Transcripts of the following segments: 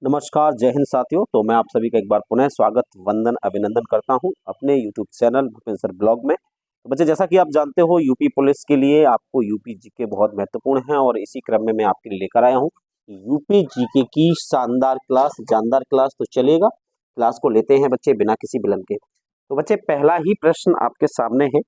नमस्कार, जय हिंद साथियों। तो मैं आप सभी का एक बार पुनः स्वागत, वंदन, अभिनंदन करता हूं अपने YouTube channel Bhupendra sir blog में। तो बच्चे, जैसा कि आप जानते हो, यूपी पुलिस के लिए आपको यूपी जीके बहुत महत्वपूर्ण है और इसी क्रम में मैं आपके लिए लेकर आया हूं यूपी जीके की शानदार क्लास, जानदार क्लास। तो चलिएगा, क्लास को लेते हैं बच्चे बिना किसी विलंब के। तो बच्चे, पहला ही प्रश्न आपके सामने है।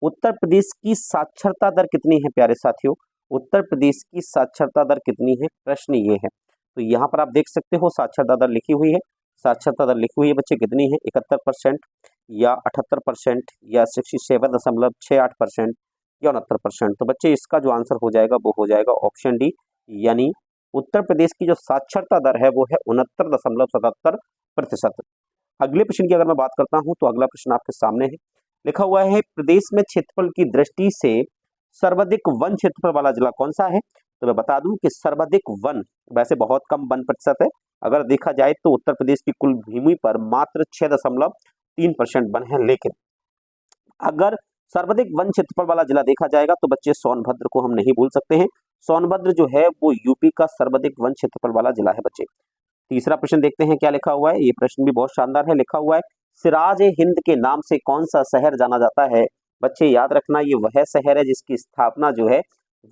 उत्तर प्रदेश की साक्षरता दर कितनी है प्यारे साथियों? उत्तर प्रदेश की साक्षरता दर कितनी है, प्रश्न ये है। तो यहाँ पर आप देख सकते हो साक्षरता दर लिखी हुई है। साक्षरता दर लिखी हुई है बच्चे, कितनी है? 71% या 78% या 67.68% या 69%। तो बच्चे, इसका जो आंसर हो जाएगा वो हो जाएगा ऑप्शन डी, यानी उत्तर प्रदेश की जो साक्षरता दर है वो है 69.77%। अगले प्रश्न की अगर मैं बात करता हूं तो अगला प्रश्न आपके सामने है। लिखा हुआ है, प्रदेश में क्षेत्रफल की दृष्टि से सर्वाधिक वन क्षेत्रफल वाला जिला कौन सा है? तो मैं बता दूं कि सर्वाधिक वन, वैसे बहुत कम वन प्रतिशत है। अगर देखा जाए तो उत्तर प्रदेश की कुल भूमि पर मात्र 6.3% वन है। लेकिन अगर सर्वाधिक वन क्षेत्रफल वाला जिला देखा जाएगा तो बच्चे, सोनभद्र को हम नहीं भूल सकते हैं। सोनभद्र जो है वो यूपी का सर्वाधिक वन क्षेत्रफल वाला जिला है बच्चे। तीसरा प्रश्न देखते हैं क्या लिखा हुआ है। ये प्रश्न भी बहुत शानदार है। लिखा हुआ है, सिराज ए हिंद के नाम से कौन सा शहर जाना जाता है? बच्चे, याद रखना, ये वह शहर है जिसकी स्थापना जो है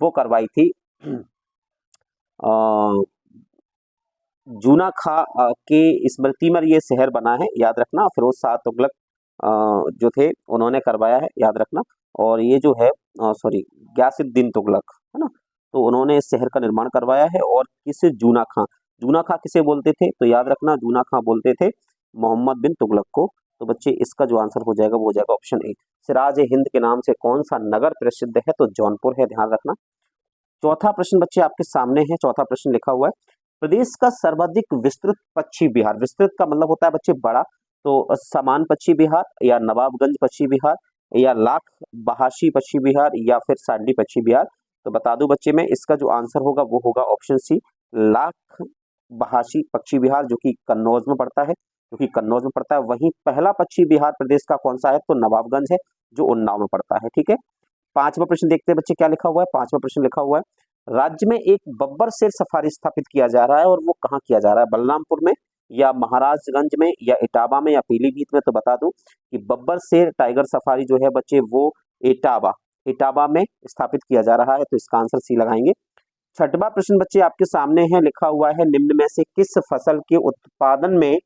वो करवाई थी जूना खां के स्मृति में ये शहर बना है। याद रखना, फिरोज शाह तुगलक जो थे उन्होंने करवाया है, याद रखना। और ये जो है गयासुद्दीन तुगलक है ना, तो उन्होंने इस शहर का निर्माण करवाया है। और किसे? जूना खां। जूना खां किसे बोलते थे? तो याद रखना, जूना खां बोलते थे मोहम्मद बिन तुगलक को। तो बच्चे, इसका जो आंसर हो जाएगा वो हो जाएगा ऑप्शन ए। सिराज ए हिंद के नाम से कौन सा नगर प्रसिद्ध है? तो जौनपुर है, ध्यान रखना। चौथा प्रश्न बच्चे आपके सामने है। चौथा प्रश्न लिखा हुआ है, प्रदेश का सर्वाधिक विस्तृत पक्षी विहार, विस्तृत का मतलब होता है बच्चे बड़ा, तो समान पक्षी विहार या नवाबगंज पक्षी विहार या लाख बहाशी पक्षी विहार या फिर सांडी पक्षी विहार। तो बता दूं बच्चे, में इसका जो आंसर होगा वो होगा ऑप्शन सी, लाख बहाशी पक्षी विहार, जो कि कन्नौज में पड़ता है, वहीं पहला पक्षी विहार प्रदेश का कौन सा है? तो नवाबगंज है, जो उन्नाव में पड़ता है। ठीक है, पांचवा प्रश्न देखते हैं बच्चे क्या लिखा हुआ है। पांचवा प्रश्न लिखा हुआ है, राज्य में एक बब्बर शेर सफारी स्थापित किया जा रहा है और वो कहाँ किया जा रहा है? बलरामपुर में या महाराजगंज में या इटावा में या पीलीभीत में? तो बता दूं कि बब्बर शेर टाइगर सफारी जो है बच्चे वो इटावा में स्थापित किया जा रहा है। तो इसका आंसर सी लगाएंगे। छठवां प्रश्न बच्चे आपके सामने है। लिखा हुआ है, निम्न में से किस फसल के उत्पादन में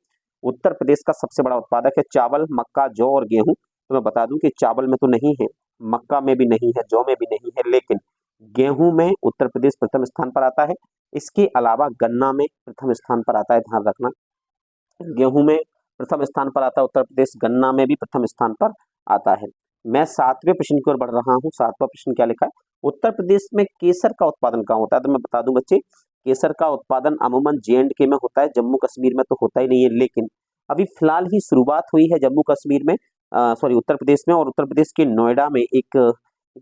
उत्तर प्रदेश का सबसे बड़ा उत्पादक है? चावल, मक्का, जौ और गेहूं। तो मैं बता दूं कि चावल में तो नहीं है, मक्का में भी नहीं है, जौ में भी नहीं है, लेकिन गेहूं में उत्तर प्रदेश प्रथम स्थान पर आता है। इसके अलावा गन्ना में प्रथम स्थान पर आता है, ध्यान रखना। गेहूं में प्रथम स्थान पर आता है उत्तर प्रदेश, गन्ना में भी प्रथम स्थान पर आता है। मैं सातवें प्रश्न की ओर बढ़ रहा हूं। सातवां प्रश्न क्या लिखा है, उत्तर प्रदेश में केसर का उत्पादन कहाँ होता है? तो मैं बता दूं बच्चे, केसर का उत्पादन अमूमन J&K में होता है, जम्मू कश्मीर में तो होता ही नहीं है। लेकिन अभी फिलहाल ही शुरुआत हुई है जम्मू कश्मीर में, उत्तर प्रदेश में, और उत्तर प्रदेश के नोएडा में एक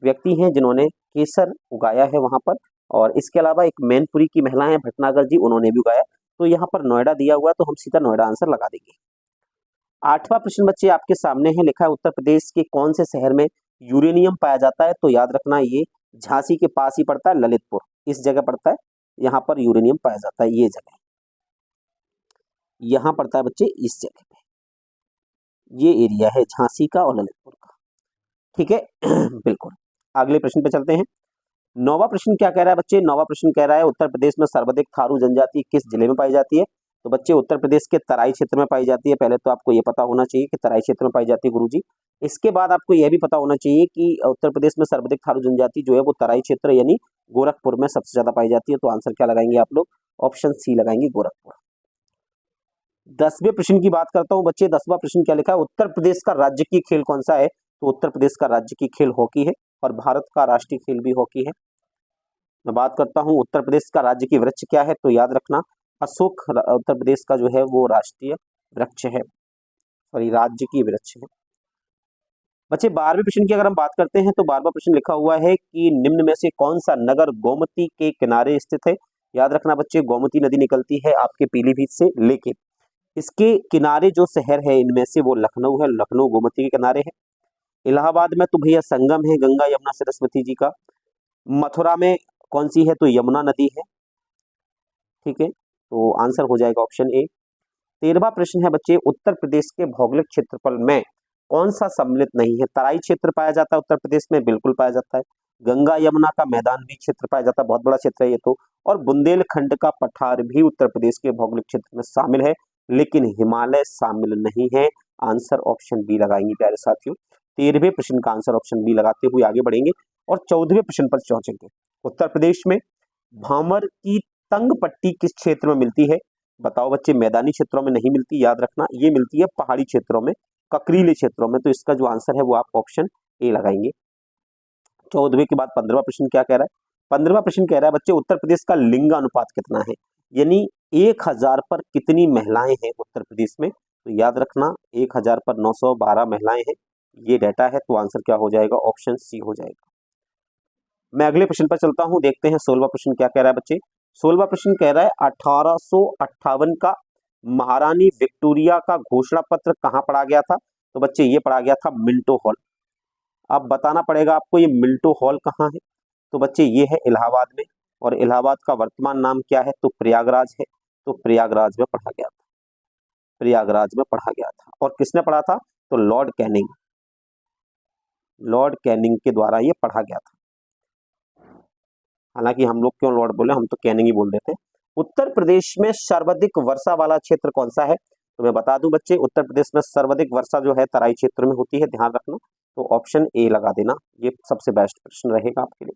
व्यक्ति हैं जिन्होंने केसर उगाया है वहां पर। और इसके अलावा एक मैनपुरी की महिला है भटनागर जी, उन्होंने भी उगाया। तो यहाँ पर नोएडा दिया हुआ है, तो हम सीधा नोएडा आंसर लगा देंगे। आठवां प्रश्न बच्चे आपके सामने है। लिखा है, उत्तर प्रदेश के कौन से शहर में यूरेनियम पाया जाता है? तो याद रखना, ये झांसी के पास ही पड़ता है, ललितपुर इस जगह पड़ता है। यहाँ पर यूरेनियम पाया जाता है, ये जगह यहाँ पड़ता है बच्चे, इस जगह पे। ये एरिया है झांसी का और ललितपुर का। ठीक है बिल्कुल। अगले प्रश्न पे चलते हैं। नौवां प्रश्न क्या कह रहा है बच्चे? नौवां प्रश्न कह रहा है, उत्तर प्रदेश में सर्वाधिक थारू जनजाति किस जिले में पाई जाती है? तो बच्चे, उत्तर प्रदेश के तराई क्षेत्र में पाई जाती है। पहले तो आपको ये पता होना चाहिए कि तराई क्षेत्र में पाई जाती है गुरुजी। इसके बाद आपको यह भी पता होना चाहिए कि उत्तर प्रदेश में सर्वाधिक थारू जनजाति जो है वो तराई क्षेत्र यानी गोरखपुर में सबसे ज्यादा पाई जाती है। तो आंसर क्या लगाएंगे आप लोग? ऑप्शन सी लगाएंगे, गोरखपुर। 10वें प्रश्न की बात करता हूं बच्चे। 10वां प्रश्न क्या लिखा है, उत्तर प्रदेश का राज्य की खेल कौन सा है? तो उत्तर प्रदेश का राज्य की खेल हॉकी है और भारत का राष्ट्रीय खेल भी हॉकी है। मैं बात करता हूं उत्तर प्रदेश का राज्य की वृक्ष क्या है? तो याद रखना, अशोक उत्तर प्रदेश का जो है वो राष्ट्रीय वृक्ष है, सॉरी राज्य की वृक्ष है। बच्चे, 12वें प्रश्न की अगर हम बात करते हैं तो 12वां प्रश्न लिखा हुआ है कि निम्न में से कौन सा नगर गोमती के किनारे स्थित है? याद रखना बच्चे, गोमती नदी निकलती है आपके पीलीभीत से, लेकिन इसके किनारे जो शहर है इनमें से वो लखनऊ है, लखनऊ गोमती के किनारे है। इलाहाबाद में तो भैया संगम है गंगा यमुना सरस्वती जी का। मथुरा में कौन सी है? तो यमुना नदी है। ठीक है, तो आंसर हो जाएगा ऑप्शन ए। 13वां प्रश्न है बच्चे, उत्तर प्रदेश के भौगोलिक क्षेत्रफल में कौन सा सम्मिलित नहीं है? तराई क्षेत्र पाया जाता है उत्तर प्रदेश में, बिल्कुल पाया जाता है। गंगा यमुना का मैदान भी क्षेत्र पाया जाता है, बहुत बड़ा क्षेत्र है ये तो। और बुंदेलखंड का पठार भी उत्तर प्रदेश के भौगोलिक क्षेत्र में शामिल है, लेकिन हिमालय शामिल नहीं है। आंसर ऑप्शन बी लगाएंगे प्यारे साथियों। 13वें प्रश्न का आंसर ऑप्शन बी लगाते हुए आगे बढ़ेंगे और 14वें प्रश्न पर पहुंचेंगे। उत्तर प्रदेश में भामर की तंग पट्टी किस क्षेत्र में मिलती है? बताओ बच्चे, मैदानी क्षेत्रों में नहीं मिलती, याद रखना, ये मिलती है पहाड़ी क्षेत्रों में, ककरीले क्षेत्रों में। तो इसका जो आंसर है वो आप ऑप्शन ए लगाएंगे। 14वें के बाद 15वां प्रश्न क्या कह रहा है? 15वां प्रश्न कह रहा है बच्चे, उत्तर प्रदेश का लिंग अनुपात कितना है? यानी 1000 पर कितनी महिलाएं हैं उत्तर प्रदेश में? तो याद रखना 1000 पर 912 महिलाएं हैं, ये डाटा है। तो आंसर क्या हो जाएगा? ऑप्शन सी हो जाएगा। मैं अगले प्रश्न पर चलता हूं, देखते हैं 16वां प्रश्न क्या कह रहा है बच्चे। 16वां प्रश्न कह रहा है 1858 का महारानी विक्टोरिया का घोषणा पत्र कहां पढ़ा गया था? तो बच्चे ये पढ़ा गया था मिंटो हॉल। अब बताना पड़ेगा आपको ये मिंटो हॉल कहाँ है। तो बच्चे ये है इलाहाबाद में, और इलाहाबाद का वर्तमान नाम क्या है? तो प्रयागराज है। तो प्रयागराज में पढ़ा गया था, प्रयागराज में पढ़ा गया था। और किसने पढ़ा था? तो लॉर्ड कैनिंग, लॉर्ड कैनिंग के द्वारा ये पढ़ा गया था। हालांकि हम लोग क्यों लॉर्ड बोले, हम तो कैनिंग ही बोल देते हैं। उत्तर प्रदेश में सर्वाधिक वर्षा वाला क्षेत्र कौन सा है? तो मैं बता दूं बच्चे, उत्तर प्रदेश में सर्वाधिक वर्षा जो है तराई क्षेत्र में होती है, ध्यान रखना। तो ऑप्शन ए लगा देना, ये सबसे बेस्ट प्रश्न रहेगा आपके लिए।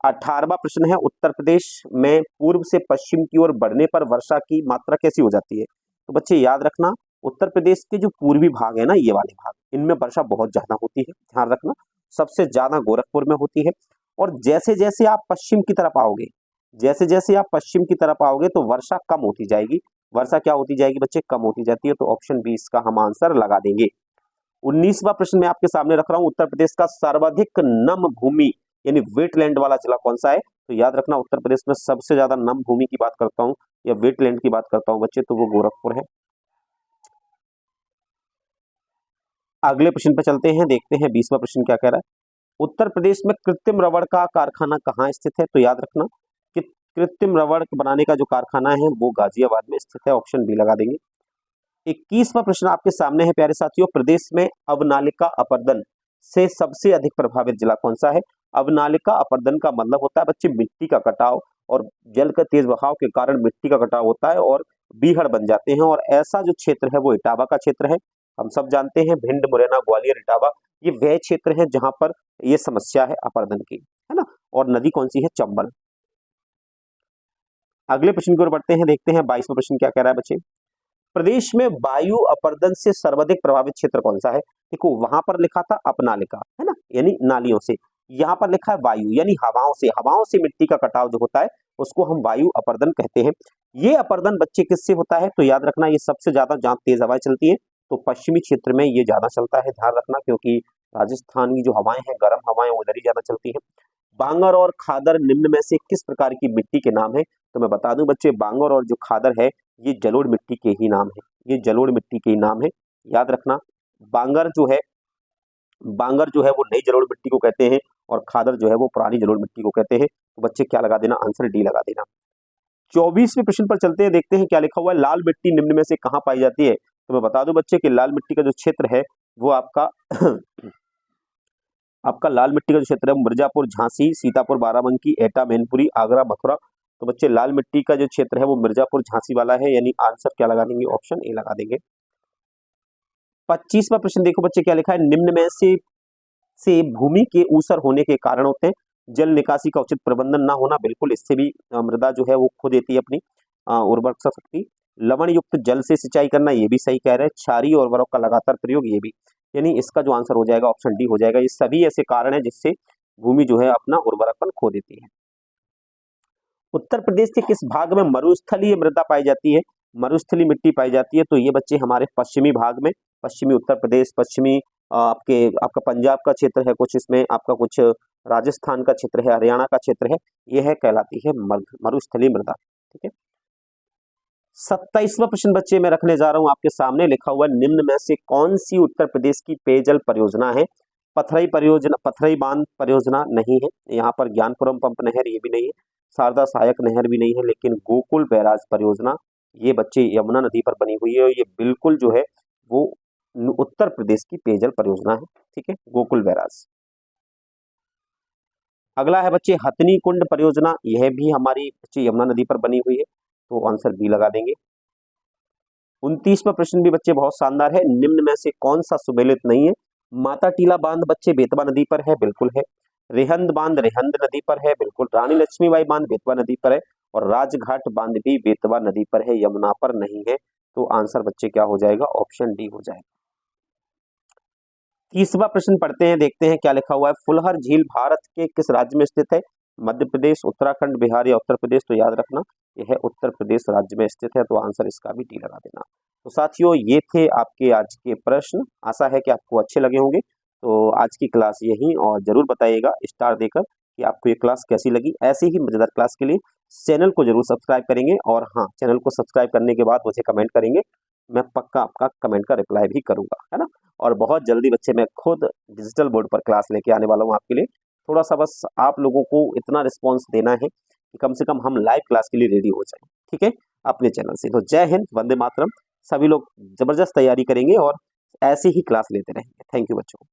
18वां प्रश्न है, उत्तर प्रदेश में पूर्व से पश्चिम की ओर बढ़ने पर वर्षा की मात्रा कैसी हो जाती है? तो बच्चे याद रखना, उत्तर प्रदेश के जो पूर्वी भाग है ना, ये वाले भाग, इनमें वर्षा बहुत ज्यादा होती है, ध्यान रखना। सबसे ज्यादा गोरखपुर में होती है। और जैसे जैसे आप पश्चिम की तरफ आओगे, जैसे जैसे आप पश्चिम की तरफ आओगे तो वर्षा कम होती जाएगी। वर्षा क्या होती जाएगी बच्चे? कम होती जाती है। तो ऑप्शन बी इसका हम आंसर लगा देंगे। 19वां प्रश्न मैं आपके सामने रख रहा हूं, उत्तर प्रदेश का सर्वाधिक नम भूमि यानी वेटलैंड वाला जिला कौन सा है? तो याद रखना, उत्तर प्रदेश में सबसे ज्यादा नम भूमि की बात करता हूं या वेटलैंड की बात करता हूं बच्चे, तो वो गोरखपुर है। अगले प्रश्न पर चलते हैं, देखते हैं 20वां प्रश्न क्या कह रहा है। उत्तर प्रदेश में कृत्रिम रबड़ का कारखाना कहाँ स्थित है? तो याद रखना कि कृत्रिम रबड़ बनाने का जो कारखाना है वो गाजियाबाद में स्थित है। ऑप्शन बी लगा देंगे। 21वां प्रश्न आपके सामने है प्यारे साथियों, प्रदेश में अवनालिका अपर्दन से सबसे अधिक प्रभावित जिला कौन सा है? अवनालिका अपर्दन का मतलब होता है बच्चे मिट्टी का कटाव, और जल का तेज बहाव के कारण मिट्टी का कटाव होता है और बीहड़ बन जाते हैं। और ऐसा जो क्षेत्र है वो इटावा का क्षेत्र है। हम सब जानते हैं भिंड, मुरैना, ग्वालियर, इटावा, ये वह क्षेत्र है जहां पर ये समस्या है अपर्दन की, है ना। और नदी कौन सी है? चंबल। अगले प्रश्न की ओर बढ़ते हैं, देखते हैं 22वां प्रश्न क्या कह रहा है बच्चे। प्रदेश में वायु अपरदन से सर्वाधिक प्रभावित क्षेत्र कौन सा है? देखो वहां पर लिखा था अपनालिका, है ना, यानी नालियों से। यहाँ पर लिखा है वायु यानी हवाओं से, हवाओं से मिट्टी का कटाव जो होता है उसको हम वायु अपरदन कहते हैं। ये अपरदन बच्चे किससे होता है? तो याद रखना, ये सबसे ज्यादा जहाँ तेज हवाएं चलती है तो पश्चिमी क्षेत्र में ये ज्यादा चलता है, ध्यान रखना, क्योंकि राजस्थान की जो हवाएं हैं, गर्म हवाएं, उधर ही ज्यादा चलती है। बांगर और खादर निम्न में से किस प्रकार की मिट्टी के नाम है? तो मैं बता दूं बच्चे, बांगर और जो खादर है ये जलोढ़ मिट्टी के ही नाम है, ये जलोढ़ मिट्टी के ही नाम है, याद रखना। बांगर जो है, बांगर जो है वो नई जलोढ़ मिट्टी को कहते हैं, और खादर जो है वो पुरानी जलोढ़ मिट्टी को कहते हैं। तो बच्चे क्या लगा देना? आंसर डी लगा देना। 24वें प्रश्न पर चलते हैं, देखते हैं क्या लिखा हुआ है। लाल मिट्टी निम्न में से कहाँ पाई जाती है? तो मैं बता दूं बच्चे कि लाल मिट्टी का जो क्षेत्र है वो आपका आपका लाल मिट्टी का जो क्षेत्र है मिर्जापुर, झांसी, सीतापुर, बाराबंकी, एटा, मैनपुरी, आगरा, मथुरा। तो बच्चे लाल मिट्टी का जो क्षेत्र है वो मिर्जापुर, झांसी वाला है, यानी आंसर क्या लगा देंगे? ऑप्शन ए लगा देंगे। 25वां प्रश्न देखो बच्चे क्या लिखा है। निम्न में से भूमि के ऊसर होने के कारण होते हैं जल निकासी का उचित प्रबंधन ना होना, बिल्कुल, इससे भी मृदा जो है वो खो देती है अपनी उर्वरक शक्ति। लवण युक्त जल से सिंचाई करना, ये भी सही कह रहे हैं। क्षारीय उर्वरक का लगातार प्रयोग, ये भी, यानी इसका जो आंसर हो जाएगा ऑप्शन डी हो जाएगा। ये सभी ऐसे कारण है जिससे भूमि जो है अपना उर्वरकपन खो देती है। उत्तर प्रदेश के किस भाग में मरुस्थलीय मृदा पाई जाती है? मरुस्थलीय मिट्टी पाई जाती है, तो ये बच्चे हमारे पश्चिमी भाग में, पश्चिमी उत्तर प्रदेश, पश्चिमी आपका पंजाब का क्षेत्र है कुछ, इसमें आपका कुछ राजस्थान का क्षेत्र है, हरियाणा का क्षेत्र है, ये है कहलाती है मरुस्थलीय मृदा। ठीक है। 27वां प्रश्न बच्चे मैं रखने जा रहा हूं आपके सामने, लिखा हुआ निम्न में से कौन सी उत्तर प्रदेश की पेयजल परियोजना है? पथरई बांध परियोजना नहीं है। यहाँ पर ज्ञानपुरम पंप नहर ये भी नहीं है, शारदा सहायक नहर भी नहीं है, लेकिन गोकुल बैराज परियोजना ये बच्चे यमुना नदी पर बनी हुई है और ये बिल्कुल जो है वो उत्तर प्रदेश की पेयजल परियोजना है। ठीक है, गोकुल बैराज। अगला है बच्चे हथनी कुंड परियोजना, यह भी हमारी बच्चे यमुना नदी पर बनी हुई है, तो आंसर बी लगा देंगे। 29वां प्रश्न भी बच्चे बहुत शानदार है, निम्न में से कौन सा सुमेलित नहीं है? माता टीला बांध बच्चे बेतवा नदी पर है, बिल्कुल है। रेहंद बांध रेहंद नदी पर है, बिल्कुल। रानी लक्ष्मीबाई बांध बेतवा नदी पर है और राजघाट बांध भी बेतवा नदी पर है, यमुना पर नहीं है। तो आंसर बच्चे क्या हो जाएगा? ऑप्शन डी हो जाएगा। 30वां प्रश्न पढ़ते हैं, देखते हैं क्या लिखा हुआ है। फुलहर झील भारत के किस राज्य में स्थित है? मध्य प्रदेश, उत्तराखंड, बिहार या उत्तर प्रदेश? तो याद रखना यह उत्तर प्रदेश राज्य में स्थित है, तो आंसर इसका भी डी लगा देना। तो साथियों ये थे आपके आज के प्रश्न, आशा है कि आपको अच्छे लगे होंगे। तो आज की क्लास यही, और जरूर बताइएगा स्टार देकर कि आपको ये क्लास कैसी लगी। ऐसी ही मजेदार क्लास के लिए चैनल को जरूर सब्सक्राइब करेंगे, और हाँ, चैनल को सब्सक्राइब करने के बाद मुझे कमेंट करेंगे, मैं पक्का आपका कमेंट का रिप्लाई भी करूंगा, है ना। और बहुत जल्दी बच्चे मैं खुद डिजिटल बोर्ड पर क्लास लेके आने वाला हूँ आपके लिए। थोड़ा सा बस आप लोगों को इतना रिस्पॉन्स देना है कि कम से कम हम लाइव क्लास के लिए रेडी हो जाएं, ठीक है, अपने चैनल से। तो जय हिंद, वंदे मातरम। सभी लोग जबरदस्त तैयारी करेंगे और ऐसे ही क्लास लेते रहेंगे। थैंक यू बच्चों।